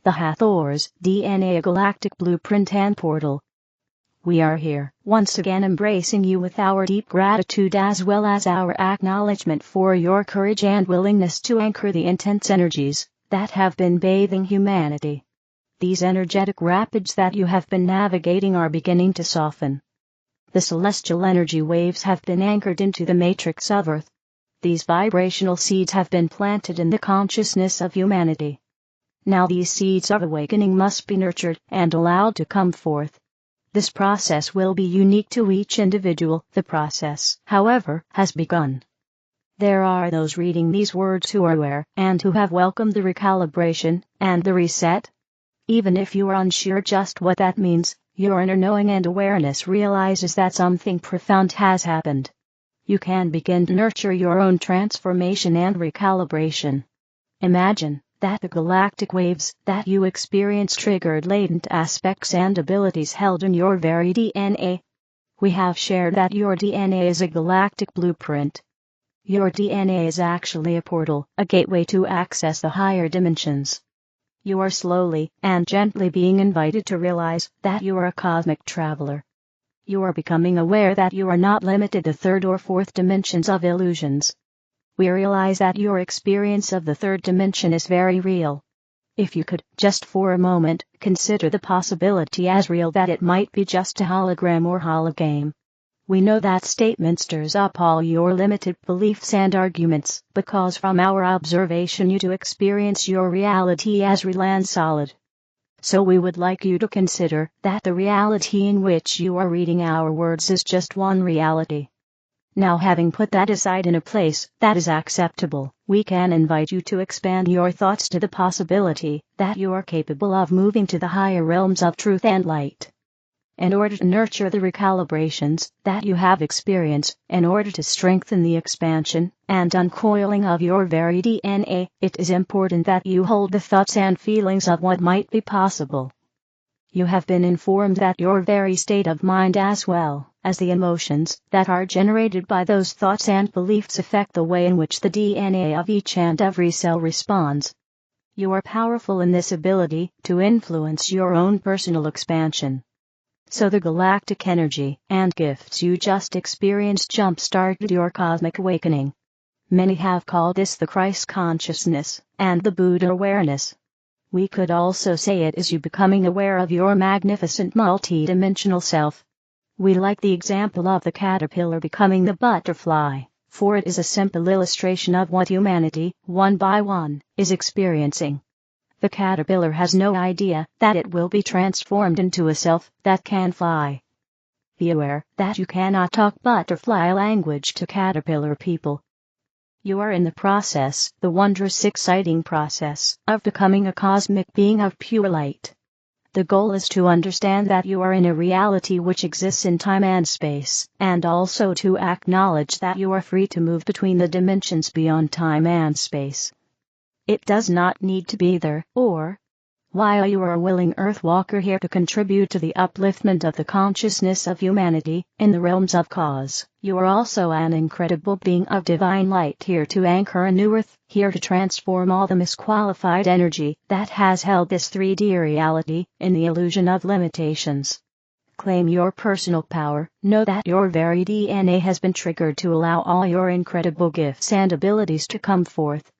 the Hathors, DNA, a galactic blueprint and portal. We are here, once again embracing you with our deep gratitude as well as our acknowledgement for your courage and willingness to anchor the intense energies that have been bathing humanity. These energetic rapids that you have been navigating are beginning to soften. The celestial energy waves have been anchored into the matrix of Earth. These vibrational seeds have been planted in the consciousness of humanity. Now these seeds of awakening must be nurtured and allowed to come forth. This process will be unique to each individual. The process, however, has begun. There are those reading these words who are aware and who have welcomed the recalibration and the reset. Even if you are unsure just what that means, your inner knowing and awareness realizes that something profound has happened. You can begin to nurture your own transformation and recalibration. Imagine that the galactic waves that you experience triggered latent aspects and abilities held in your very DNA. We have shared that your DNA is a galactic blueprint. Your DNA is actually a portal, a gateway to access the higher dimensions. You are slowly and gently being invited to realize that you are a cosmic traveler. You are becoming aware that you are not limited to third or fourth dimensions of illusions. We realize that your experience of the third dimension is very real. If you could, just for a moment, consider the possibility as real that it might be just a hologram or hologame. We know that statement stirs up all your limited beliefs and arguments, because from our observation you do experience your reality as real and solid. So we would like you to consider that the reality in which you are reading our words is just one reality. Now, having put that aside in a place that is acceptable, we can invite you to expand your thoughts to the possibility that you are capable of moving to the higher realms of truth and light. In order to nurture the recalibrations that you have experienced, in order to strengthen the expansion and uncoiling of your very DNA, it is important that you hold the thoughts and feelings of what might be possible. You have been informed that your very state of mind as well as the emotions that are generated by those thoughts and beliefs affect the way in which the DNA of each and every cell responds. You are powerful in this ability to influence your own personal expansion. So the galactic energy and gifts you just experienced jump-started your cosmic awakening. Many have called this the Christ consciousness and the Buddha awareness. We could also say it is you becoming aware of your magnificent multidimensional self. We like the example of the caterpillar becoming the butterfly, for it is a simple illustration of what humanity, one by one, is experiencing. The caterpillar has no idea that it will be transformed into a self that can fly. Be aware that you cannot talk butterfly language to caterpillar people. You are in the process, the wondrous, exciting process, of becoming a cosmic being of pure light. The goal is to understand that you are in a reality which exists in time and space, and also to acknowledge that you are free to move between the dimensions beyond time and space. It does not need to be either or. While you are a willing Earthwalker here to contribute to the upliftment of the consciousness of humanity in the realms of cause, you are also an incredible being of divine light here to anchor a new Earth, here to transform all the misqualified energy that has held this 3D reality in the illusion of limitations. Claim your personal power. Know that your very DNA has been triggered to allow all your incredible gifts and abilities to come forth.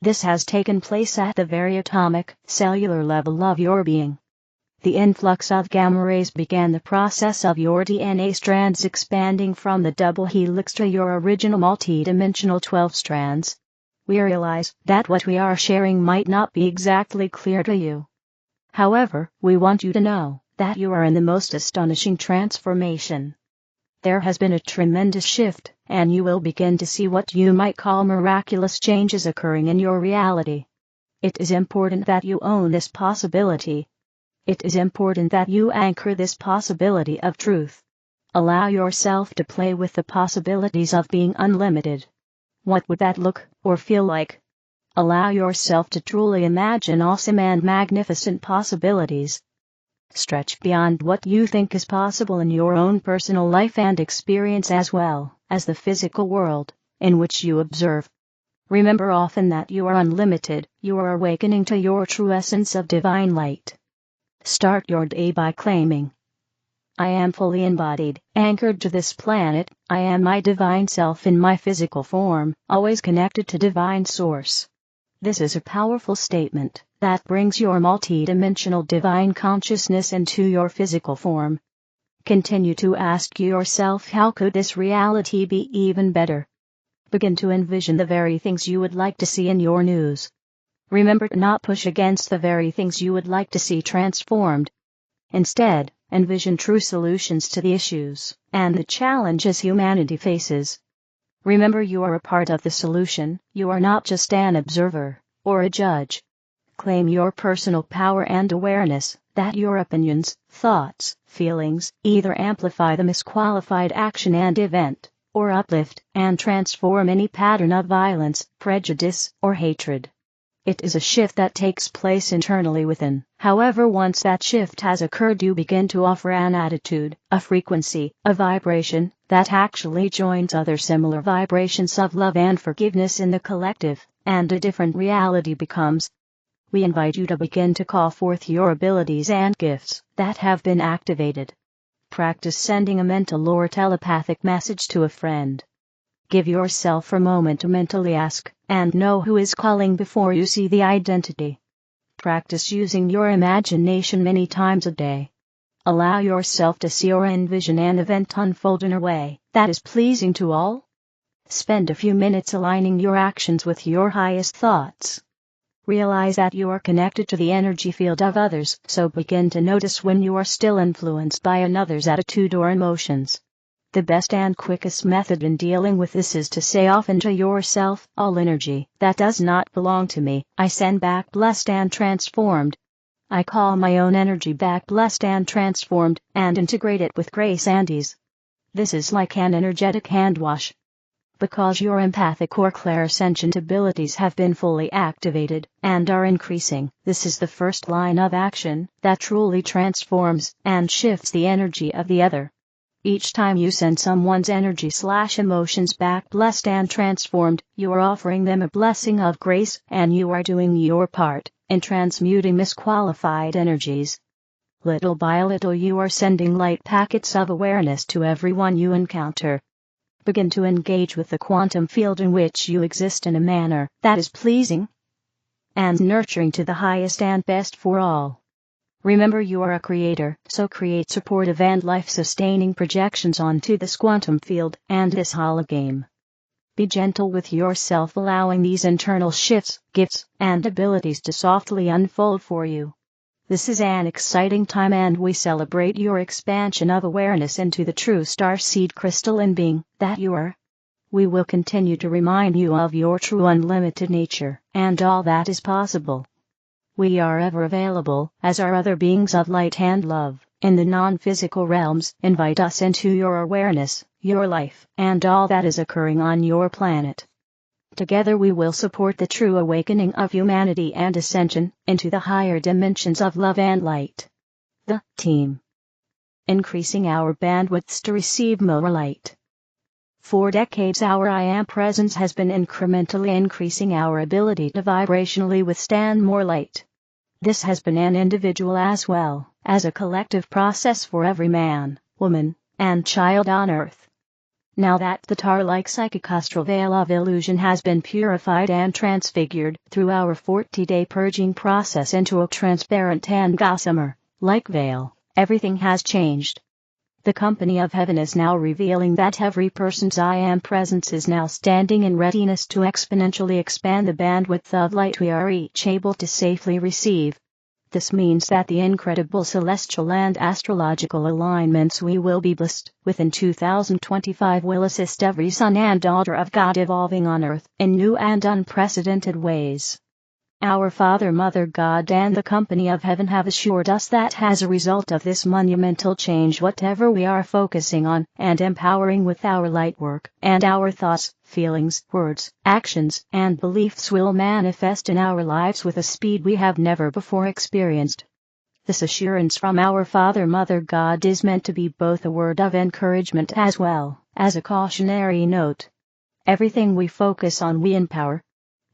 This has taken place at the very atomic, cellular level of your being. The influx of gamma rays began the process of your DNA strands expanding from the double helix to your original multidimensional 12 strands. We realize that what we are sharing might not be exactly clear to you. However, we want you to know that you are in the most astonishing transformation. There has been a tremendous shift, and you will begin to see what you might call miraculous changes occurring in your reality. It is important that you own this possibility. It is important that you anchor this possibility of truth. Allow yourself to play with the possibilities of being unlimited. What would that look or feel like? Allow yourself to truly imagine awesome and magnificent possibilities. Stretch beyond what you think is possible in your own personal life and experience as well as the physical world in which you observe. Remember often that you are unlimited, you are awakening to your true essence of divine light. Start your day by claiming, I am fully embodied, anchored to this planet. I am my divine self in my physical form, always connected to divine source. This is a powerful statement that brings your multidimensional divine consciousness into your physical form. Continue to ask yourself, how could this reality be even better? Begin to envision the very things you would like to see in your news. Remember to not push against the very things you would like to see transformed. Instead, envision true solutions to the issues and the challenges humanity faces. Remember, you are a part of the solution, you are not just an observer or a judge. Claim your personal power and awareness that your opinions, thoughts, feelings either amplify the misqualified action and event, or uplift and transform any pattern of violence, prejudice, or hatred. It is a shift that takes place internally within. However, once that shift has occurred, you begin to offer an attitude, a frequency, a vibration that actually joins other similar vibrations of love and forgiveness in the collective, and a different reality becomes. We invite you to begin to call forth your abilities and gifts that have been activated. Practice sending a mental or telepathic message to a friend. Give yourself a moment to mentally ask and know who is calling before you see the identity. Practice using your imagination many times a day. Allow yourself to see or envision an event unfold in a way that is pleasing to all. Spend a few minutes aligning your actions with your highest thoughts. Realize that you are connected to the energy field of others, so begin to notice when you are still influenced by another's attitude or emotions. The best and quickest method in dealing with this is to say often to yourself, all energy that does not belong to me, I send back blessed and transformed. I call my own energy back blessed and transformed, and integrate it with grace and ease. This is like an energetic hand wash. Because your empathic or clairsentient abilities have been fully activated and are increasing, this is the first line of action that truly transforms and shifts the energy of the other. Each time you send someone's energy/emotions back blessed and transformed, you are offering them a blessing of grace, and you are doing your part in transmuting misqualified energies. Little by little you are sending light packets of awareness to everyone you encounter. Begin to engage with the quantum field in which you exist in a manner that is pleasing and nurturing to the highest and best for all. Remember, you are a creator, so create supportive and life-sustaining projections onto this quantum field and this hologame. Be gentle with yourself, allowing these internal shifts, gifts, and abilities to softly unfold for you. This is an exciting time, and we celebrate your expansion of awareness into the true starseed crystalline being that you are. We will continue to remind you of your true unlimited nature and all that is possible. We are ever available, as are other beings of light and love, in the non-physical realms. Invite us into your awareness, your life, and all that is occurring on your planet. Together we will support the true awakening of humanity and ascension into the higher dimensions of love and light. The team. Increasing our bandwidths to receive more light. For decades our I Am presence has been incrementally increasing our ability to vibrationally withstand more light. This has been an individual as well as a collective process for every man, woman, and child on Earth. Now that the tar-like psychic astral veil of illusion has been purified and transfigured through our 40-day purging process into a transparent and gossamer-like veil, everything has changed. The company of heaven is now revealing that every person's I Am presence is now standing in readiness to exponentially expand the bandwidth of light we are each able to safely receive. This means that the incredible celestial and astrological alignments we will be blessed with in 2025 will assist every son and daughter of God evolving on Earth in new and unprecedented ways. Our Father, Mother God, and the company of heaven have assured us that as a result of this monumental change, whatever we are focusing on and empowering with our light work, and our thoughts, feelings, words, actions, and beliefs will manifest in our lives with a speed we have never before experienced. This assurance from our Father, Mother God is meant to be both a word of encouragement as well as a cautionary note. Everything we focus on we empower.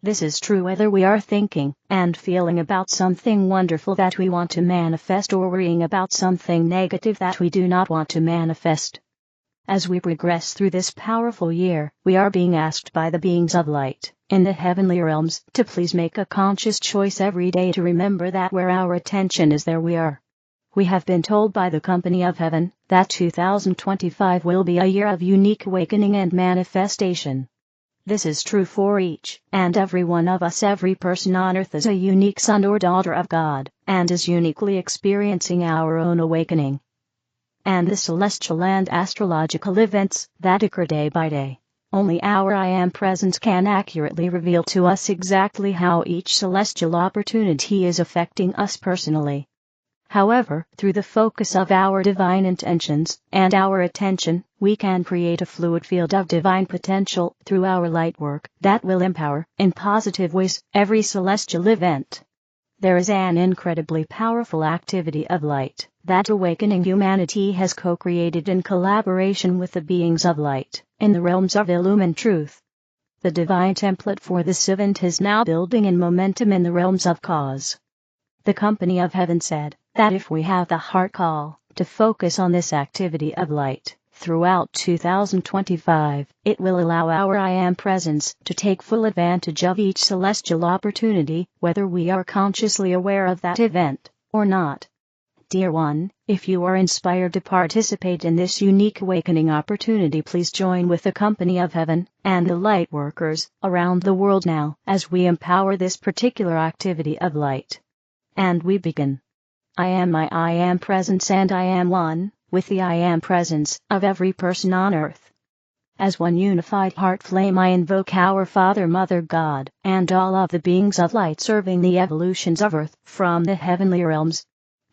This is true whether we are thinking and feeling about something wonderful that we want to manifest or worrying about something negative that we do not want to manifest. As we progress through this powerful year, we are being asked by the beings of light in the heavenly realms to please make a conscious choice every day to remember that where our attention is, there we are. We have been told by the company of heaven that 2025 will be a year of unique awakening and manifestation. This is true for each and every one of us. Every person on earth is a unique son or daughter of God, and is uniquely experiencing our own awakening. And the celestial and astrological events that occur day by day, only our I Am presence can accurately reveal to us exactly how each celestial opportunity is affecting us personally. However, through the focus of our divine intentions and our attention, we can create a fluid field of divine potential through our light work that will empower, in positive ways, every celestial event. There is an incredibly powerful activity of light that awakening humanity has co-created in collaboration with the beings of light in the realms of illumined truth. The divine template for this event is now building in momentum in the realms of cause. The company of heaven said that if we have the heart call to focus on this activity of light throughout 2025, it will allow our I Am presence to take full advantage of each celestial opportunity, whether we are consciously aware of that event or not. Dear one, if you are inspired to participate in this unique awakening opportunity, please join with the company of heaven and the light workers around the world now as we empower this particular activity of light. And we begin. I am my I Am presence, and I am one with the I Am presence of every person on earth. As one unified heart flame, I invoke our Father, Mother, God, and all of the beings of light serving the evolutions of earth from the heavenly realms.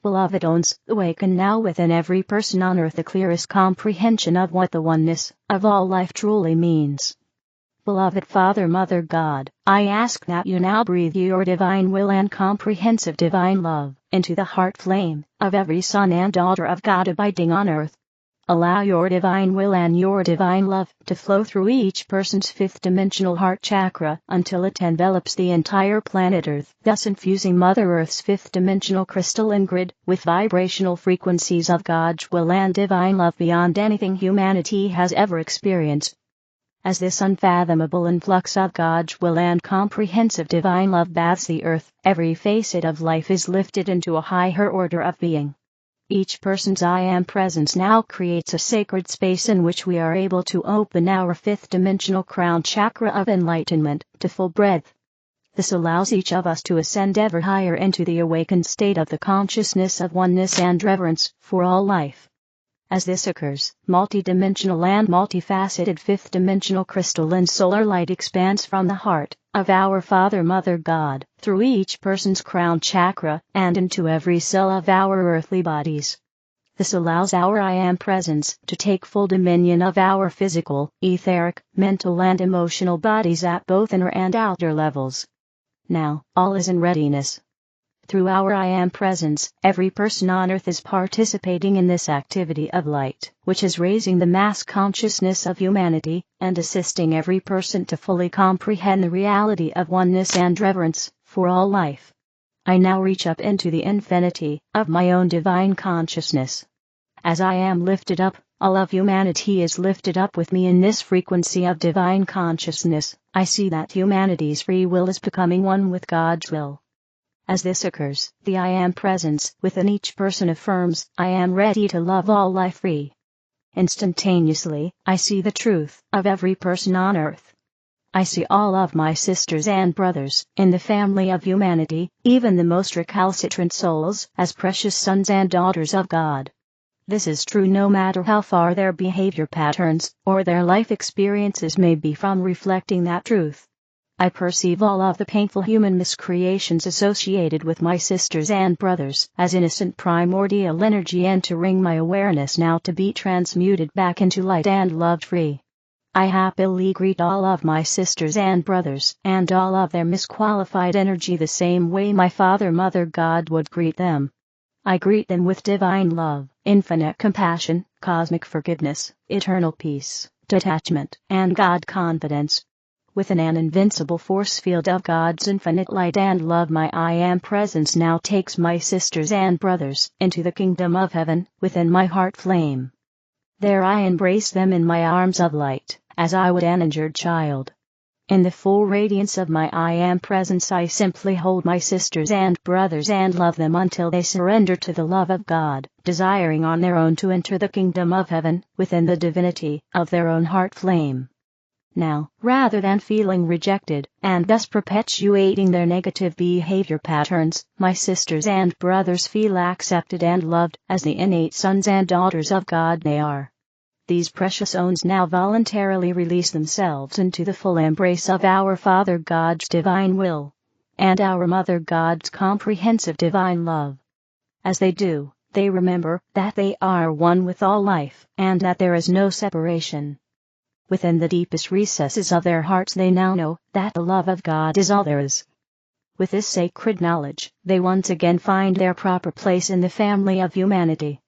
Beloved ones, awaken now within every person on earth the clearest comprehension of what the oneness of all life truly means. Beloved Father, Mother, God, I ask that you now breathe your divine will and comprehensive divine love into the heart flame of every son and daughter of God abiding on earth. Allow your divine will and your divine love to flow through each person's fifth dimensional heart chakra until it envelops the entire planet Earth, thus infusing Mother Earth's fifth dimensional crystalline grid with vibrational frequencies of God's will and divine love beyond anything humanity has ever experienced. As this unfathomable influx of God's will and comprehensive divine love bathes the earth, every facet of life is lifted into a higher order of being. Each person's I Am presence now creates a sacred space in which we are able to open our fifth dimensional crown chakra of enlightenment to full breadth. This allows each of us to ascend ever higher into the awakened state of the consciousness of oneness and reverence for all life. As this occurs, multidimensional and multifaceted fifth-dimensional crystalline solar light expands from the heart of our Father, Mother, God, through each person's crown chakra, and into every cell of our earthly bodies. This allows our I Am presence to take full dominion of our physical, etheric, mental and emotional bodies at both inner and outer levels. Now, all is in readiness. Through our I Am presence, every person on earth is participating in this activity of light, which is raising the mass consciousness of humanity, and assisting every person to fully comprehend the reality of oneness and reverence for all life. I now reach up into the infinity of my own divine consciousness. As I am lifted up, all of humanity is lifted up with me in this frequency of divine consciousness. I see that humanity's free will is becoming one with God's will. As this occurs, the I Am presence within each person affirms, I am ready to love all life free. Instantaneously, I see the truth of every person on earth. I see all of my sisters and brothers in the family of humanity, even the most recalcitrant souls, as precious sons and daughters of God. This is true no matter how far their behavior patterns or their life experiences may be from reflecting that truth. I perceive all of the painful human miscreations associated with my sisters and brothers as innocent primordial energy entering my awareness now to be transmuted back into light and love free. I happily greet all of my sisters and brothers and all of their misqualified energy the same way my Father, Mother, God would greet them. I greet them with divine love, infinite compassion, cosmic forgiveness, eternal peace, detachment, and God confidence. Within an invincible force field of God's infinite light and love, my I Am presence now takes my sisters and brothers into the kingdom of heaven within my heart flame. There I embrace them in my arms of light, as I would an injured child. In the full radiance of my I Am presence, I simply hold my sisters and brothers and love them until they surrender to the love of God, desiring on their own to enter the kingdom of heaven within the divinity of their own heart flame. Now, rather than feeling rejected and thus perpetuating their negative behavior patterns, my sisters and brothers feel accepted and loved as the innate sons and daughters of God they are. These precious souls now voluntarily release themselves into the full embrace of our Father God's divine will, and our Mother God's comprehensive divine love. As they do, they remember that they are one with all life, and that there is no separation. Within the deepest recesses of their hearts they now know that the love of God is all there is. With this sacred knowledge, they once again find their proper place in the family of humanity.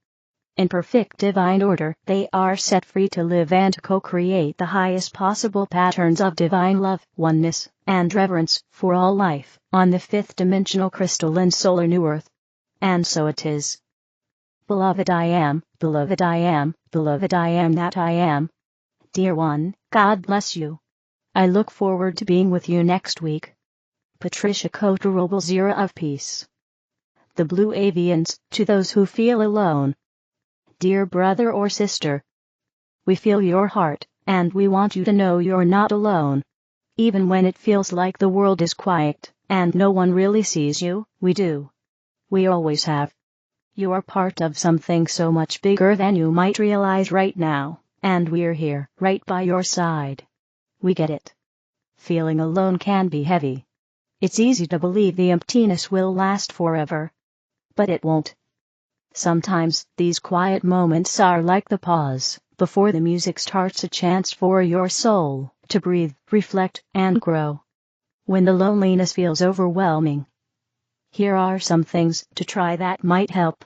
In perfect divine order, they are set free to live and co-create the highest possible patterns of divine love, oneness, and reverence for all life on the fifth-dimensional crystalline solar new earth. And so it is. Beloved I am, beloved I am, beloved I am that I am. Dear one, God bless you. I look forward to being with you next week. Patricia, Cota, Robles, Era of Peace. The Blue Avians, to those who feel alone. Dear brother or sister, we feel your heart, and we want you to know you're not alone. Even when it feels like the world is quiet, and no one really sees you, we do. We always have. You are part of something so much bigger than you might realize right now. And we're here, right by your side. We get it. Feeling alone can be heavy. It's easy to believe the emptiness will last forever. But it won't. Sometimes, these quiet moments are like the pause before the music starts, a chance for your soul to breathe, reflect, and grow. When the loneliness feels overwhelming, here are some things to try that might help.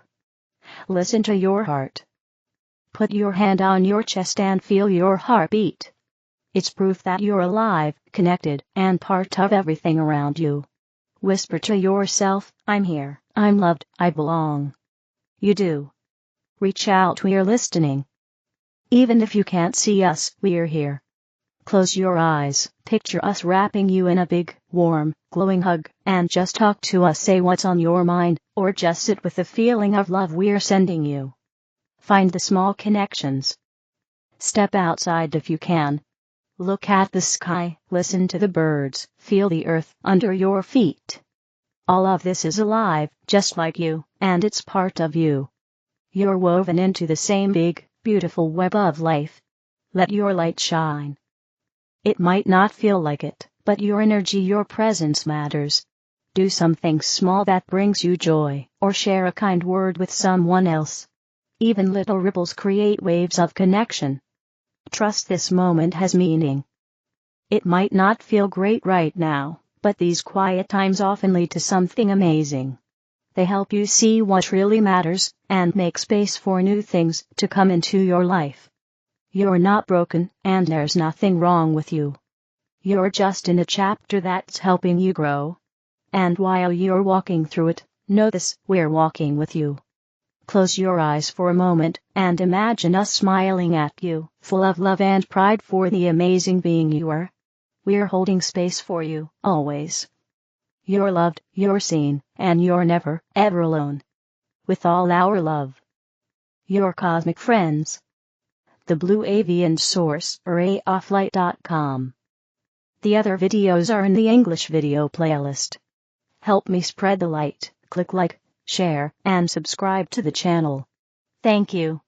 Listen to your heart. Put your hand on your chest and feel your heartbeat. It's proof that you're alive, connected, and part of everything around you. Whisper to yourself, I'm here, I'm loved, I belong. You do. Reach out, we're listening. Even if you can't see us, we're here. Close your eyes, picture us wrapping you in a big, warm, glowing hug, and just talk to us, say what's on your mind, or just sit with the feeling of love we're sending you. Find the small connections. Step outside if you can. Look at the sky, listen to the birds, feel the earth under your feet. All of this is alive, just like you, and it's part of you. You're woven into the same big, beautiful web of life. Let your light shine. It might not feel like it, but your energy, your presence matters. Do something small that brings you joy, or share a kind word with someone else. Even little ripples create waves of connection. Trust this moment has meaning. It might not feel great right now, but these quiet times often lead to something amazing. They help you see what really matters, and make space for new things to come into your life. You're not broken, and there's nothing wrong with you. You're just in a chapter that's helping you grow. And while you're walking through it, know this, we're walking with you. Close your eyes for a moment, and imagine us smiling at you, full of love and pride for the amazing being you are. We're holding space for you, always. You're loved, you're seen, and you're never, ever alone. With all our love. Your cosmic friends. The Blue Avian source, arrayofflight.com. The other videos are in the English video playlist. Help me spread the light, click like, share, and subscribe to the channel. Thank you.